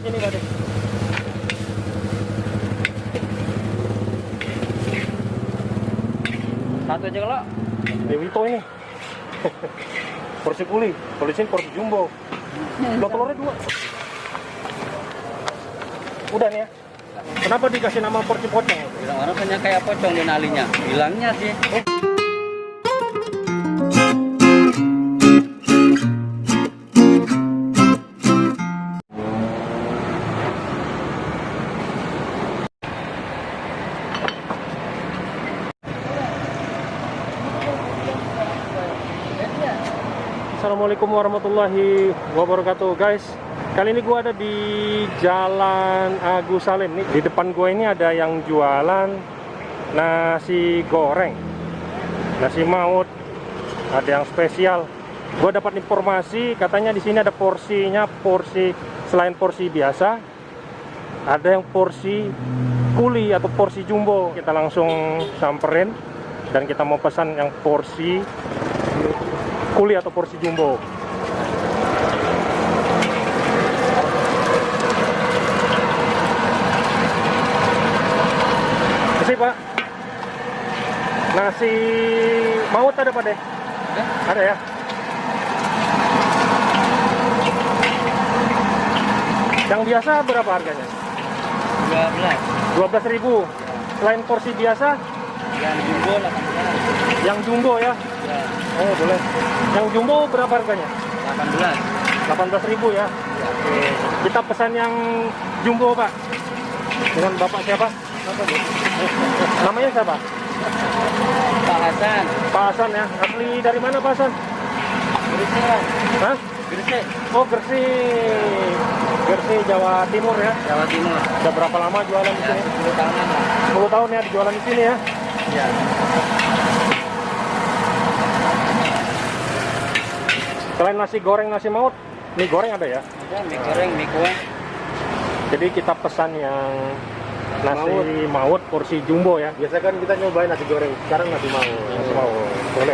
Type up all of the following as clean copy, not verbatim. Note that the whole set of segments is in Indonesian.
sini Pak De. Satu aja kalau Dewito ini. Porsi kuli, kalau di sini porsi jumbo. Lo telurnya 2. Udah nih ya. Kenapa dikasih nama porsi pocong? orang punya kayak pocong di nalinya. Bilangnya sih. Assalamualaikum warahmatullahi wabarakatuh guys. Kali ini gua ada di Jalan Agus Salim nih. Di depan gua ini ada yang jualan nasi goreng, nasi maut, ada yang spesial. Gua dapat informasi katanya di sini ada porsinya, porsi selain porsi biasa, ada yang porsi kuli atau porsi jumbo. Kita langsung samperin dan kita mau pesan yang porsi kuli atau porsi jumbo. Nasi Pak, nasi maut ada Pak De? Ada ya? Yang biasa berapa harganya? 12.000. Selain porsi biasa? Yang jumbo 18. Yang jumbo ya? Ya, Oh boleh. Yang jumbo berapa harganya? 18. 18.000 ya? Oke. Kita pesan yang jumbo Pak. Dengan Bapak siapa? Namanya siapa? Pak Hasan. Pak Hasan ya. Asli dari mana Pak Hasan? Gresik, Mas. Hah? Gresik. Oh Gresik. Gresik Jawa Timur ya. Jawa Timur. Udah berapa lama jualan di Ya, sini? 10 tahunan lah. 10 tahun ya jualan di sini ya. Ya. Selain nasi goreng, nasi maut, mie goreng ada ya? Ada mie goreng, mie kuah. Jadi kita pesan yang nasi maut porsi jumbo ya. Biasa kan kita nyobain nasi goreng, sekarang nasi mau. Nasi maut. Boleh.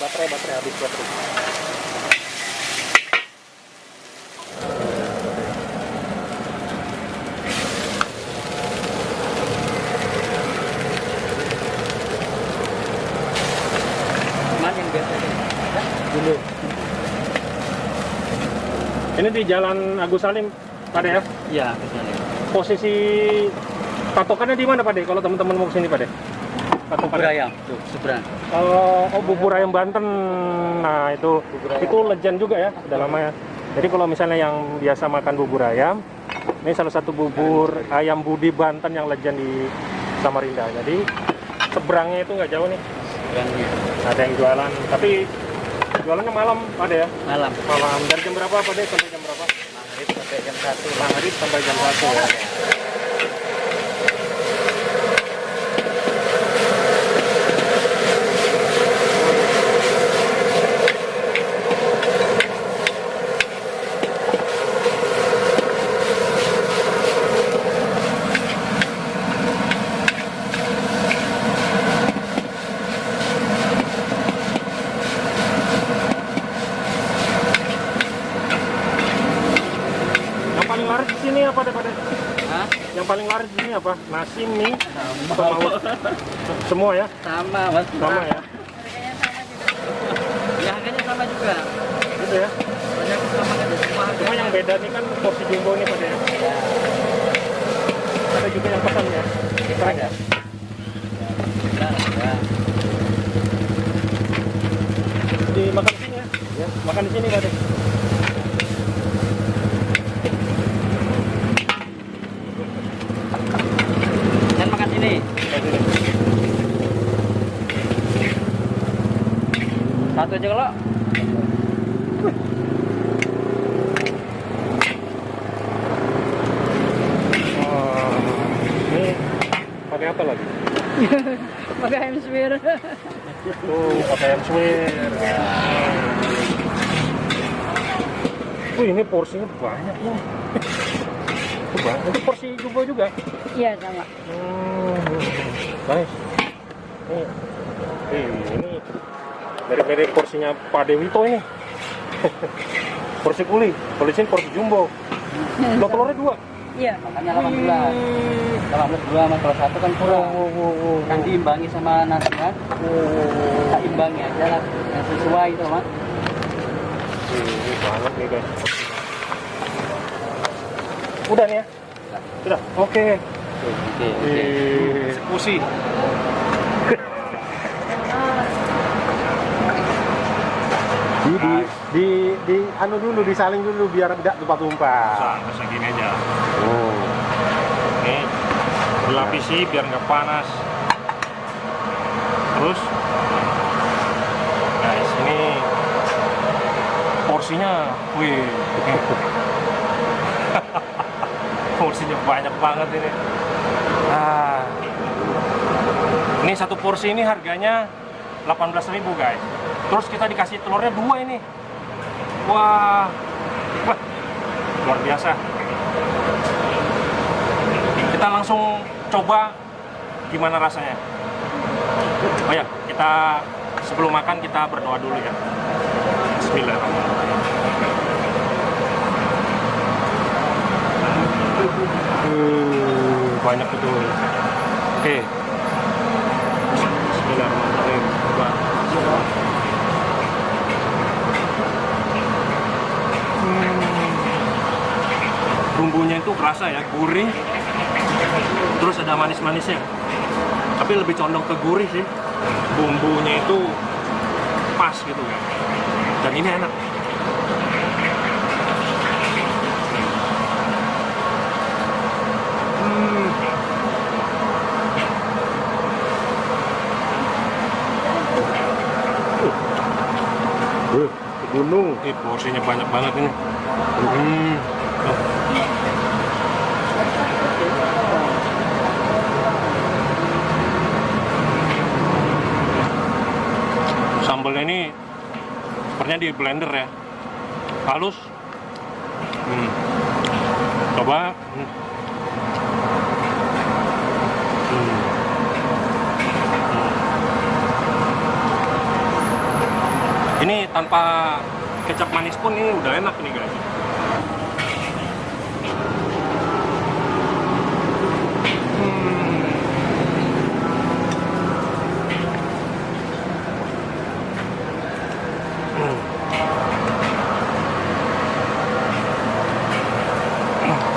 Baterai habis baterai. Mana yang biasa? Dulu. Ini di Jalan Agus Salim, Pak De ya? Iya, misalnya. Posisi patokannya di mana Pak De? Kalau teman-teman mau kesini Pak De? Bubur ayam, tuh, seberang. Oh, bubur ayam Banten. Nah, itu legend juga ya, udah lama ya. Jadi kalau misalnya yang biasa makan bubur ayam, ini salah satu bubur ayam Budi Banten yang legend di Samarinda. Jadi seberangnya itu nggak jauh nih. Seberangnya. Ada yang jualan, tapi jualannya malam ada ya? Malam. Malam. Dari jam berapa Pak De sampai jam berapa? Maghrib sampai jam 1. Maghrib sampai jam 1 ya. Yang paling laris di sini apa deh Pak De? Hah? Yang paling laris di sini apa? Nasi, mie, Sama. atau maut? Semua ya? Sama, Mas. Sama ya? Ya, harganya sama juga. Gitu ya? Banyak sama kan semua harga. Cuma yang beda nih kan porsi jumbo nih Pak De ya? Ya. Ada juga yang pesan ya? Keren ya? Ya. Dimakan di sini ya? Ya. Makan di sini Pak De. Dan makan sini. Satu aja kalau. Oh, ini pakai apa lagi? Pakai ayam swir. Pakai ayam suwir. Ini porsinya banyak ya. Itu banyak. Itu porsi jumbo juga. Iya sama. Baik. Ini mirip-mirip porsinya Pak Dewito ini. Porsi kuli, kalau di sini porsi jumbo. Lo telurnya 2. Iya. Makanya 18 dua mas, kalau satu kan kurang. Kan diimbangi sama nasi kan. Tak imbangi aja lah, yang sesuai itu mas. Ini banget nih guys. Udah nih ya? Sudah. Oke. Oke. Eksekusi. Di anu dulu, disaling dulu biar tidak tumpah-tumpah. Segini aja. Ini dilapisi biar nggak panas. Terus, guys, ini porsinya, wih, porsinya banyak banget ini. Ini satu porsi ini harganya 18.000 guys. Terus kita dikasih telurnya 2 ini. Wah, luar biasa. Kita langsung coba gimana rasanya. Oh ya, kita sebelum makan kita berdoa dulu ya. Bismillahirrahmanirrahim. Banyak betul. Oke. Bismillahirrahmanirrahim. Coba. Bumbunya itu kerasa ya, gurih. Terus ada manis-manisnya. Tapi lebih condong ke gurih sih. Bumbunya itu pas gitu kan. Dan ini enak. Gunung. Porsinya banyak banget ini. Sambalnya ini sepertinya di blender ya, halus. Coba. Ini tanpa kecap manis pun ini udah enak nih guys.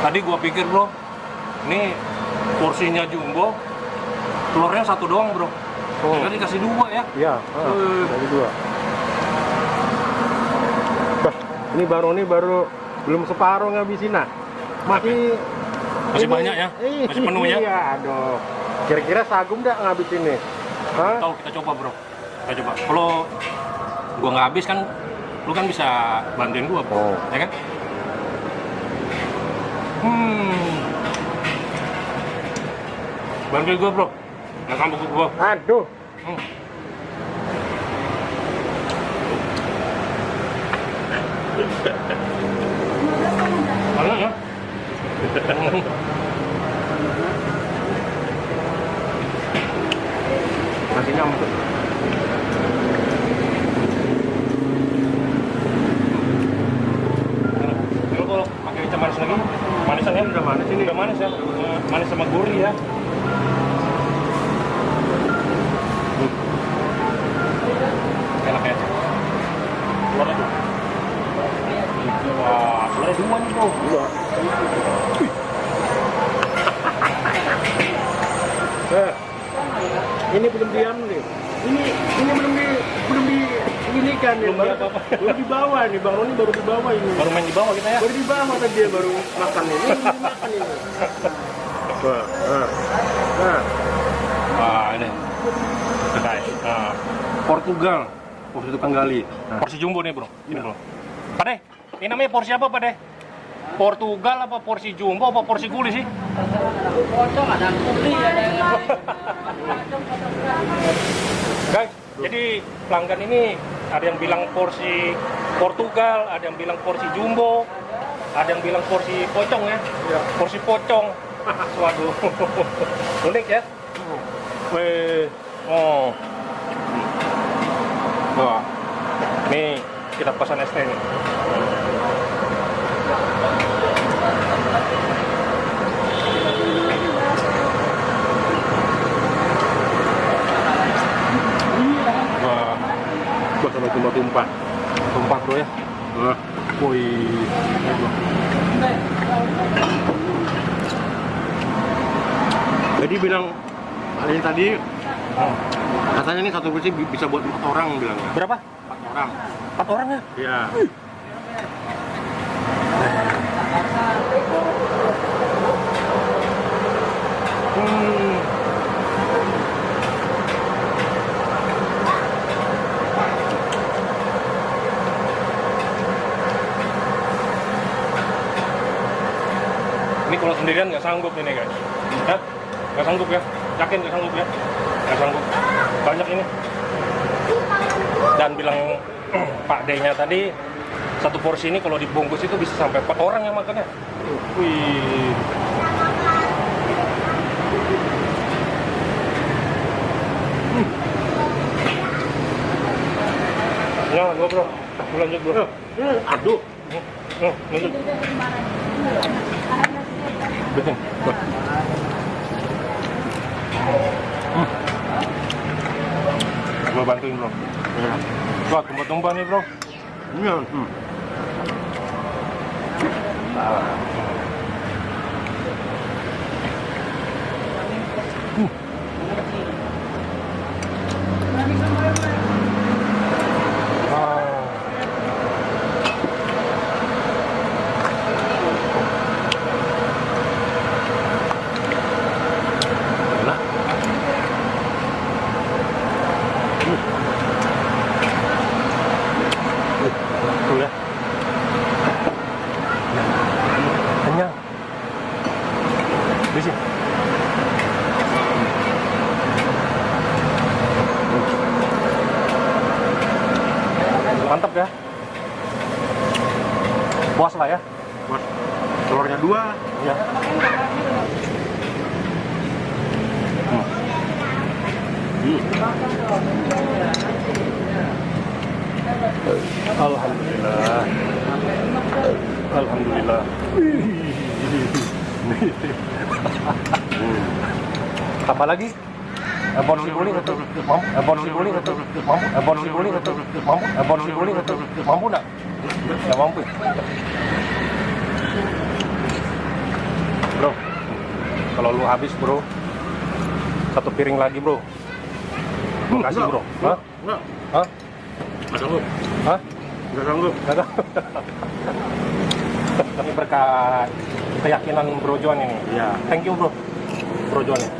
Tadi gua pikir bro, ini porsinya jumbo, telurnya 1 doang bro. Ternyata dikasih 2 ya. Iya, dari 2. Ini baru belum separuh ngabisin nah. Masih banyak ya? Masih penuh ya? Iya, aduh. Kira-kira sagum nggak ngabisin nih? Hah? Tahu, kita coba bro. Kita coba. Kalau gua nggak habis kan, lu kan bisa bantuin gua bro. Ya kan? Bantuin gua bro. Nggak sambung gua. Aduh. Mana ya? Masih nyambut. Kalau pakai kecap manis lagi, manisan ya? Udah manis ini. Udah manis ya? Manis sama gurih ya. Enak ya? Telurnya tuh. Wah, telurnya 2 nih bro. 2. Ini belum diam nih. Ini belum di ini kan nih, baru di bawah nih, Bang Roni baru di bawah ini. Baru main di bawah kita ya? Baru di bawah tadi dia baru makan ini, belum makan ini. Wah, ini. Guys, Portugal. Porsi tukang gali. Porsi jumbo nih bro. Ini bro. Pak De, ini namanya porsi apa Pak De? Portugal apa porsi jumbo apa porsi guli sih? Pocong ada kuli, ada yang lain. Guys, jadi pelanggan ini ada yang bilang porsi Portugal, ada yang bilang porsi jumbo, ada yang bilang porsi pocong ya. Porsi pocong. Waduh. Unik ya. Weh, Oh. Wah. Nih kita pesan ST nih. Wah. Buat sama tumpah-tumpah. Tumpah bro ya. Nah, Wih. jadi bilang ini tadi katanya nih satu kursi bisa buat 4 orang bilangnya. Berapa? 4 orang. 4 orang ya? Iya. Ini kalau sendirian nggak sanggup ini guys. Hah? Nggak sanggup ya? Yakin nggak sanggup ya? Nggak sanggup. Banyak ini. Dan bilang Pak D-nya tadi satu porsi ini kalau dibungkus itu bisa sampai 4 orang yang makannya. Wih. Ya, gua bro. Lanjut bro. Aduh. Lanjut. Bikin. Gua bantuin bro. Wah, tumpah-tumpah nih bro. Iya. Enak. Betul ya. Kenyang. Di sini. Mantap ya. Puas lah ya. Buat telurnya 2. Ya. Alhamdulillah. Alhamdulillah. Tambah lagi? Bonus dibuli atau mampu? Bonus dibuli atau mampu? Bonus dibuli atau mampu? Bonus dibuli atau mampu nggak? Nggak mampu. Bro, kalau lu habis bro, 1 piring lagi bro. Makasih bro. Hah? Enggak. Hah? Nggak sanggup. Hah? Nggak sanggup. Nggak tahu. Ini berkat keyakinan Bro Joan ini. Iya. Thank you bro, Bro Joan ya.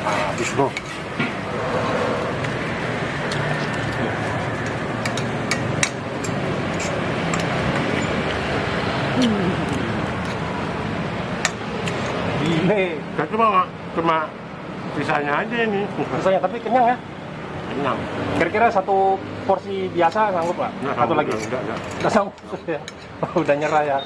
Habis bro. Gile. Saya cuma sisanya aja ini. Rasanya tapi kenyang ya. Kenyang. Kira-kira 1 porsi biasa sanggup nggak? Nggak Satu sanggup, lagi? enggak. Nggak sanggup ya. Udah nyerah ya.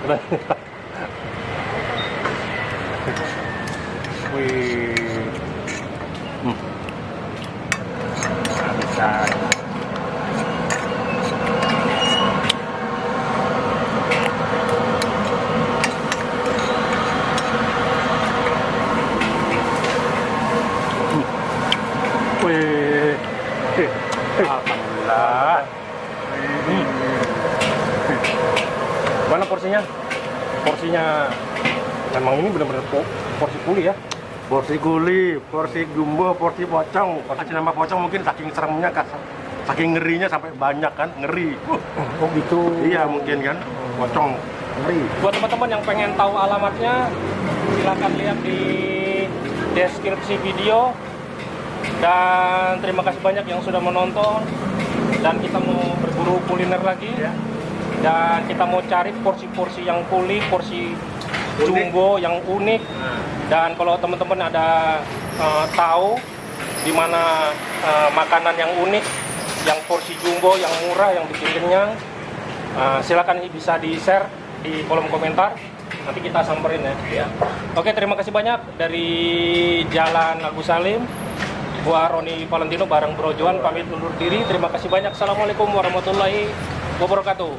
Udah nyerah. Wih. Bisa. Wih. Alhamdulillah. Mana porsinya? Porsinya memang ini benar-benar porsi kuli ya. Porsi kuli, porsi jumbo, porsi pocong. Kasih nama pocong mungkin saking seremnya, saking ngerinya sampai banyak kan, ngeri. Oh gitu. Iya mungkin kan, pocong ngeri. Buat teman-teman yang pengen tahu alamatnya, silahkan lihat di deskripsi video. Dan terima kasih banyak yang sudah menonton. Dan kita mau berburu kuliner lagi. Dan kita mau cari porsi-porsi yang kuli, porsi jumbo yang unik. Dan kalau teman-teman ada tahu di mana makanan yang unik, yang porsi jumbo, yang murah, yang bikin kenyang, silakan bisa di-share di kolom komentar. Nanti kita samperin ya. Oke, terima kasih banyak dari Jalan Agus Salim. Gua Roni Valentino bareng Bro Johan pamit undur diri. Terima kasih banyak. Assalamualaikum warahmatullahi wabarakatuh.